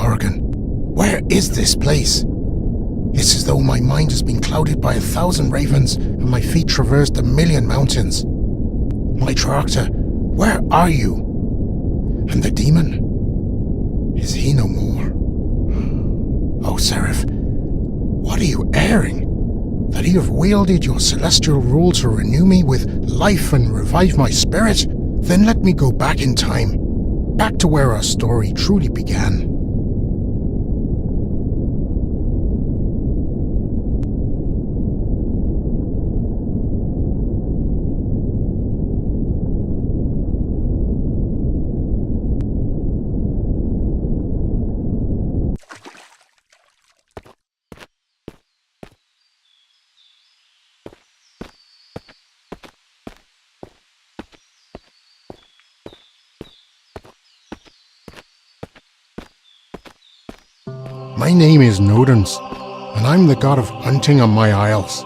Morgan. Where is this place? It's as though my mind has been clouded by 1,000 ravens and my feet traversed 1,000,000 mountains. My tractor, where are you? And the demon? Is he no more? Oh, Seraph, what are you airing? That you have wielded your celestial rule to renew me with life and revive my spirit? Then let me go back in time, back to where our story truly began. My name is Nodens, and I'm the god of hunting on my isles.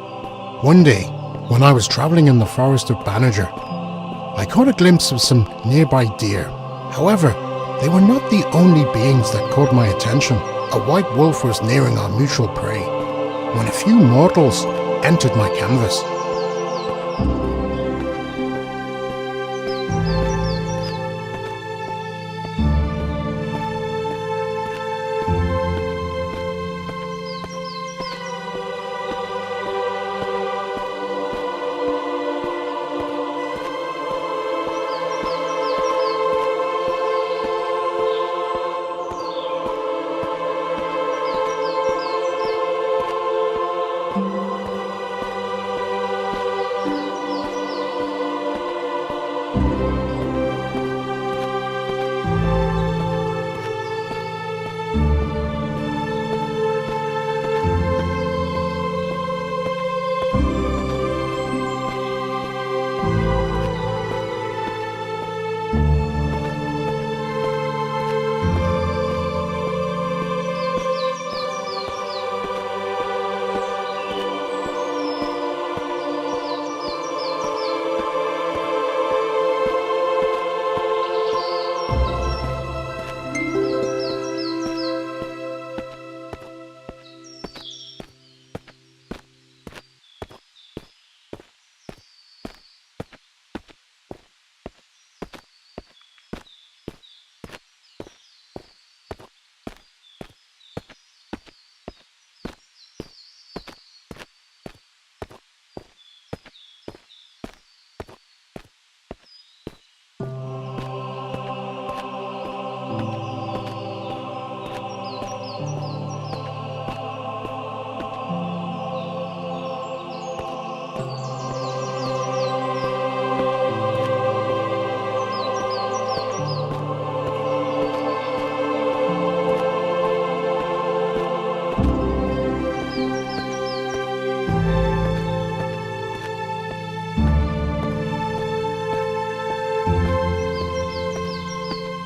One day, when I was travelling in the forest of Banagher, I caught a glimpse of some nearby deer. However, they were not the only beings that caught my attention. A white wolf was nearing our mutual prey, when a few mortals entered my canvas.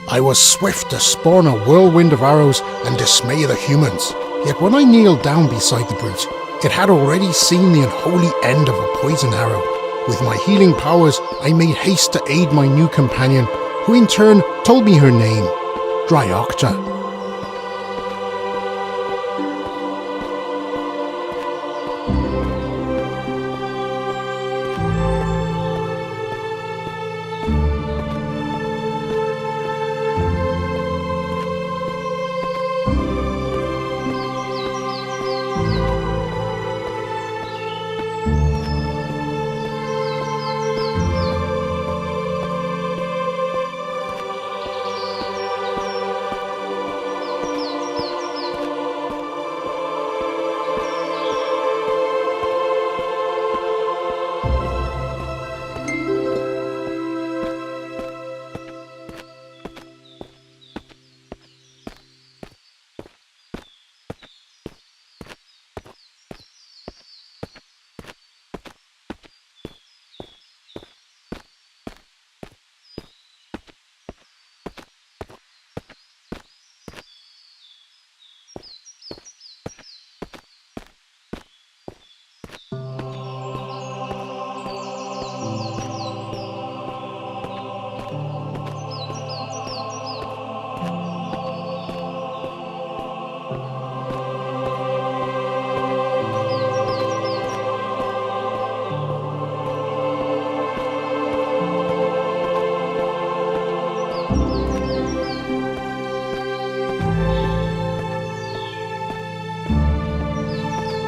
I was swift to spawn a whirlwind of arrows and dismay the humans. Yet when I kneeled down beside the brute, it had already seen the unholy end of a poison arrow. With my healing powers, I made haste to aid my new companion, who in turn told me her name, Dryocta.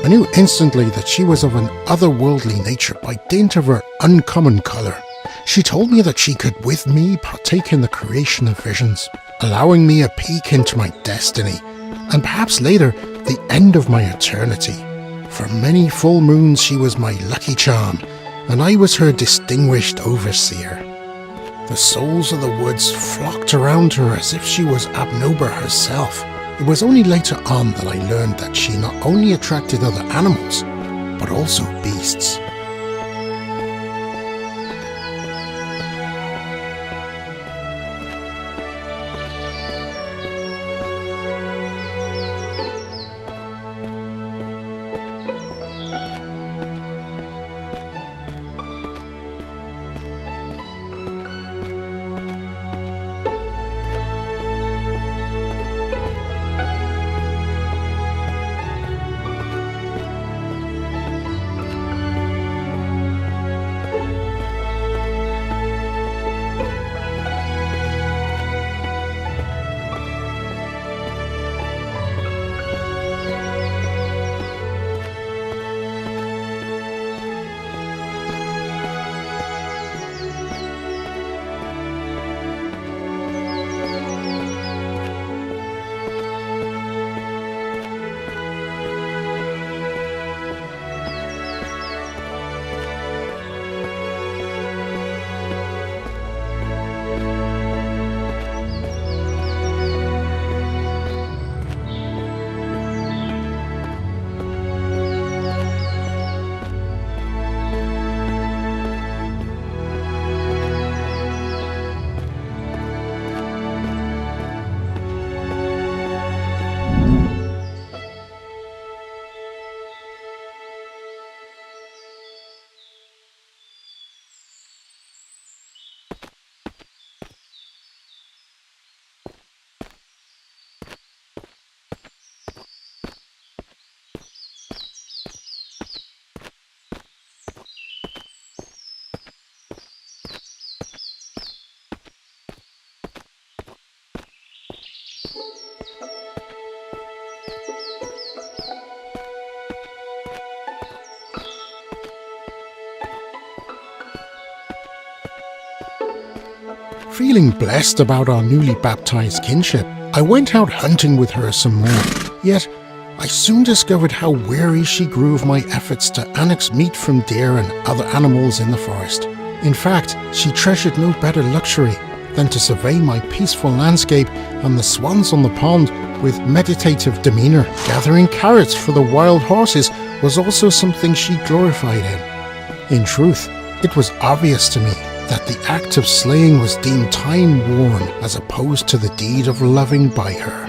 knew instantly that she was of an otherworldly nature by dint of her uncommon colour. She told me that she could with me partake in the creation of visions, allowing me a peek into my destiny, and perhaps later the end of my eternity. For many full moons she was my lucky charm, and I was her distinguished overseer. The souls of the woods flocked around her as if she was Abnoba herself. It was only later on that I learned that she not only attracted other animals, but also beasts. Feeling blessed about our newly baptized kinship, I went out hunting with her some more. Yet, I soon discovered how weary she grew of my efforts to annex meat from deer and other animals in the forest. In fact, she treasured no better luxury than to survey my peaceful landscape and the swans on the pond with meditative demeanour. Gathering carrots for the wild horses was also something she glorified in. In truth, it was obvious to me that the act of slaying was deemed time-worn as opposed to the deed of loving by her.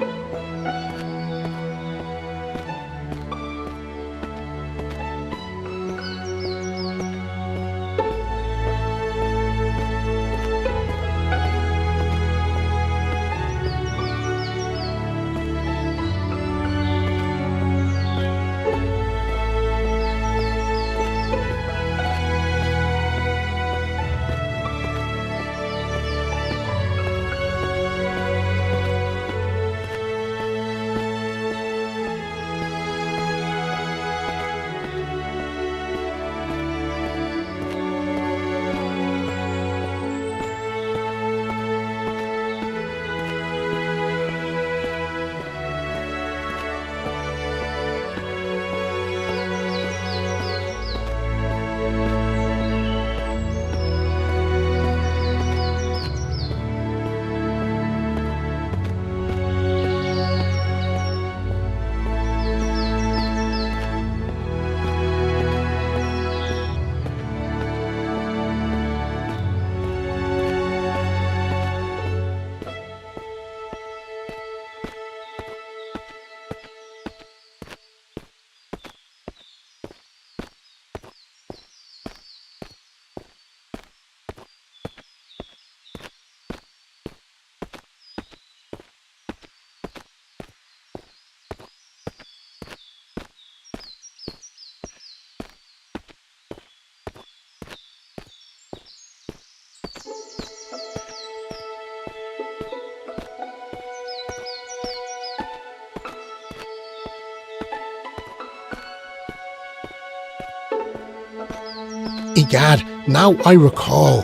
Egad, now I recall.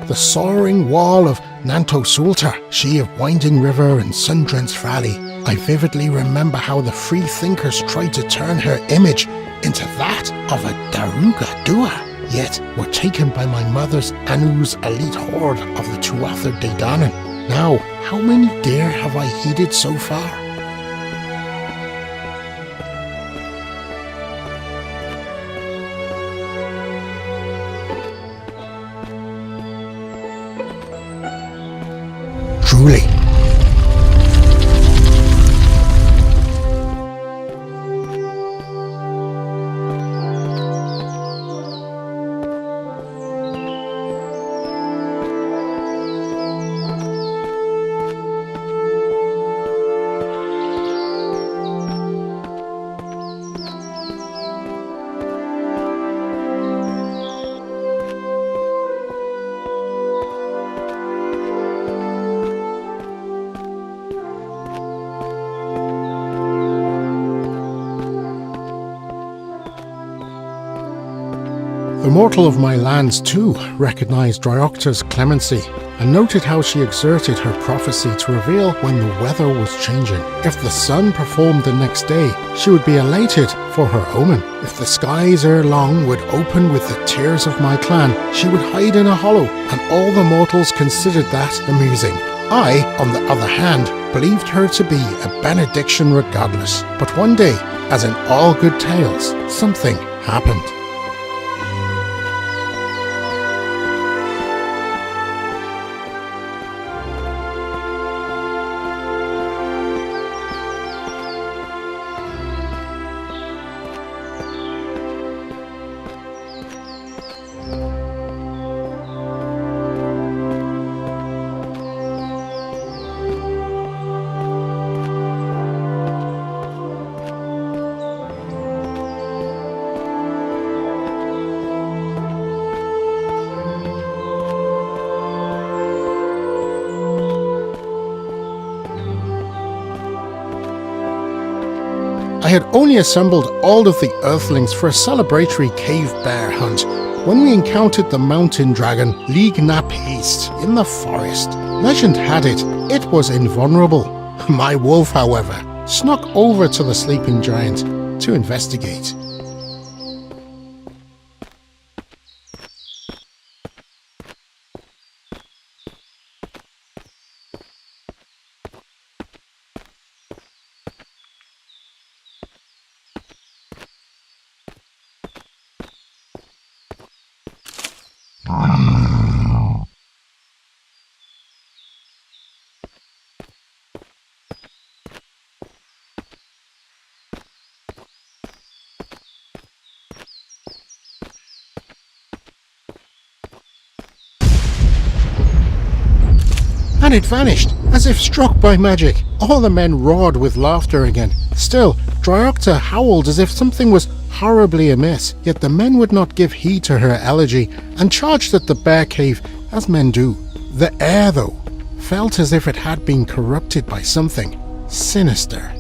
The soaring wall of Nanto Sulta, she of winding river and sun-drenched valley. I vividly remember how the free thinkers tried to turn her image into that of a Daruga Dua, yet were taken by my mother's Anu's elite horde of the Tuatha De Danann. Now, how many deer have I heeded so far? Truly. The mortal of my lands too recognised Dryocta's clemency and noted how she exerted her prophecy to reveal when the weather was changing. If the sun performed the next day, she would be elated for her omen. If the skies ere long would open with the tears of my clan, she would hide in a hollow, and all the mortals considered that amusing. I, on the other hand, believed her to be a benediction regardless. But one day, as in all good tales, something happened. I had only assembled all of the earthlings for a celebratory cave bear hunt when we encountered the mountain dragon Lignapiste in the forest. Legend had it, it was invulnerable. My wolf, however, snuck over to the sleeping giant to investigate. And it vanished, as if struck by magic. All the men roared with laughter again. Still, Dryocta howled as if something was horribly amiss, yet the men would not give heed to her elegy and charged at the bear cave as men do. The air, though, felt as if it had been corrupted by something sinister.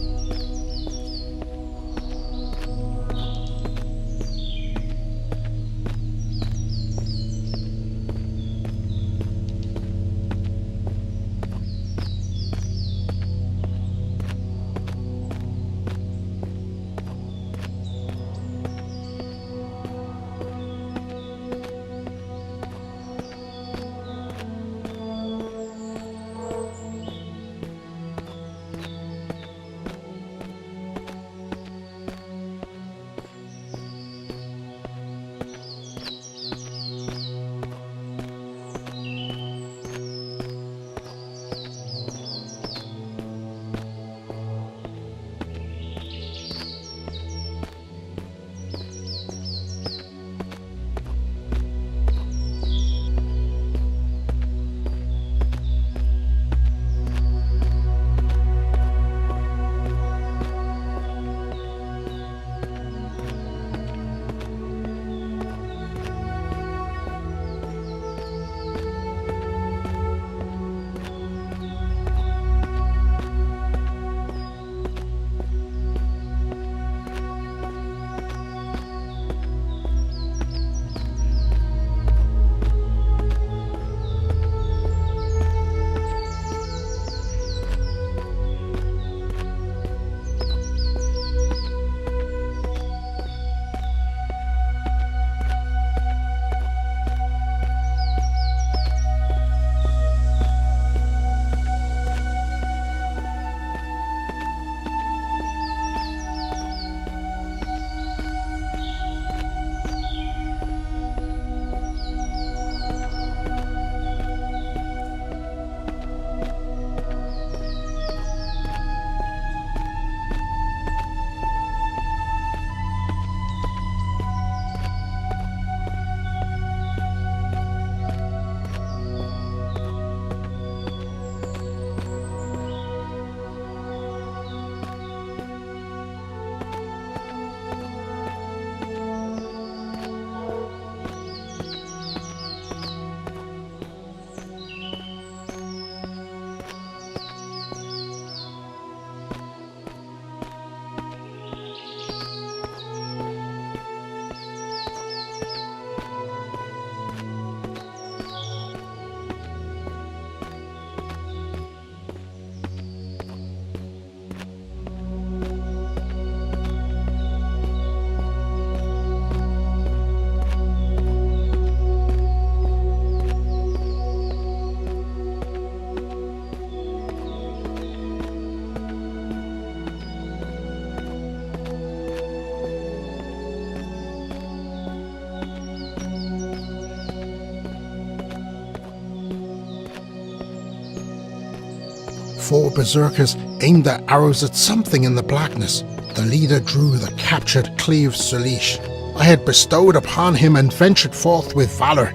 4 berserkers aimed their arrows at something in the blackness. The leader drew the captured cleave Sulish. I had bestowed upon him and ventured forth with valour.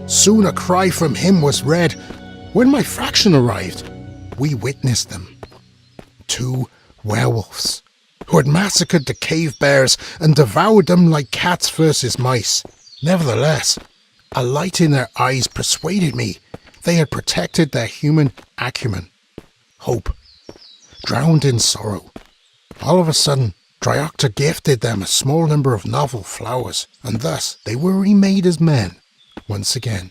Soon a cry from him was read. When my fraction arrived, we witnessed them. 2 werewolves, who had massacred the cave bears and devoured them like cats versus mice. Nevertheless, a light in their eyes persuaded me they had protected their human acumen. Hope, drowned in sorrow. All of a sudden, Dryocta gifted them a small number of novel flowers, and thus they were remade as men once again.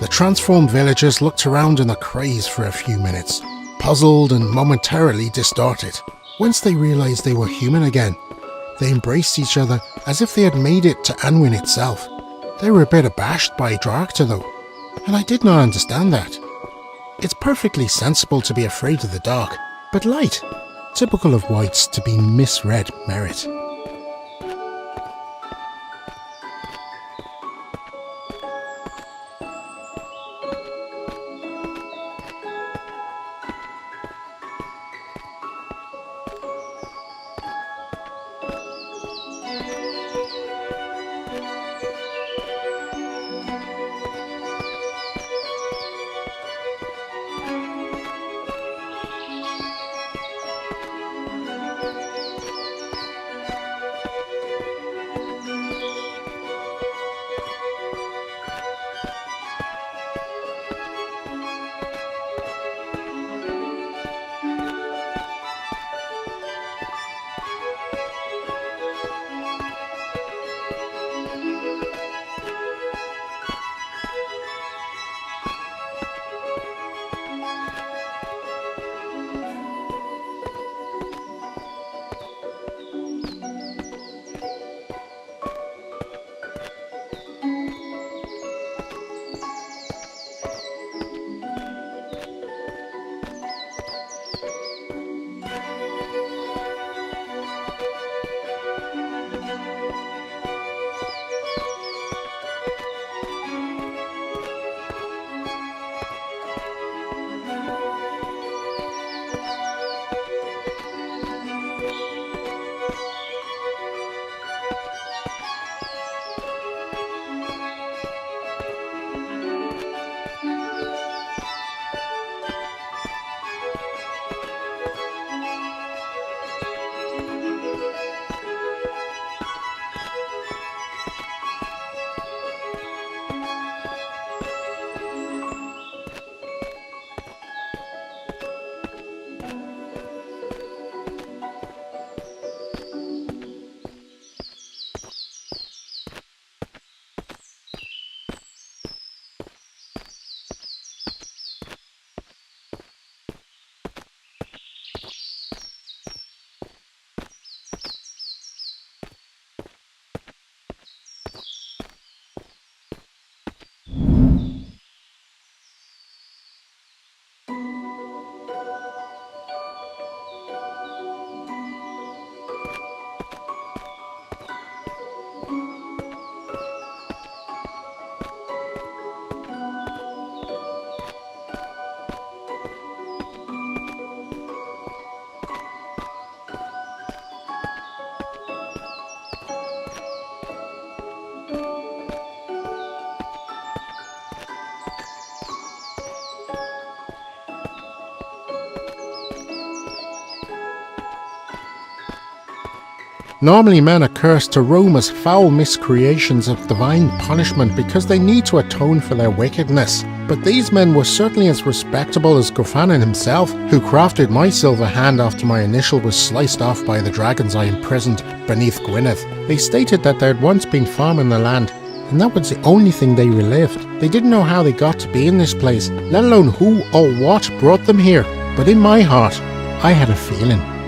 The transformed villagers looked around in a craze for a few minutes, puzzled and momentarily distorted. Once they realized they were human again, they embraced each other as if they had made it to Anwin itself. They were a bit abashed by Dryocta though, and I did not understand that. It's perfectly sensible to be afraid of the dark, but light, typical of whites to be misread merit. Normally men are cursed to roam as foul miscreations of divine punishment because they need to atone for their wickedness. But these men were certainly as respectable as Gorfanon himself, who crafted my silver hand after my initial was sliced off by the dragons I imprisoned beneath Gwynedd. They stated that there had once been farming the land, and that was the only thing they relived. They didn't know how they got to be in this place, let alone who or what brought them here. But in my heart, I had a feeling.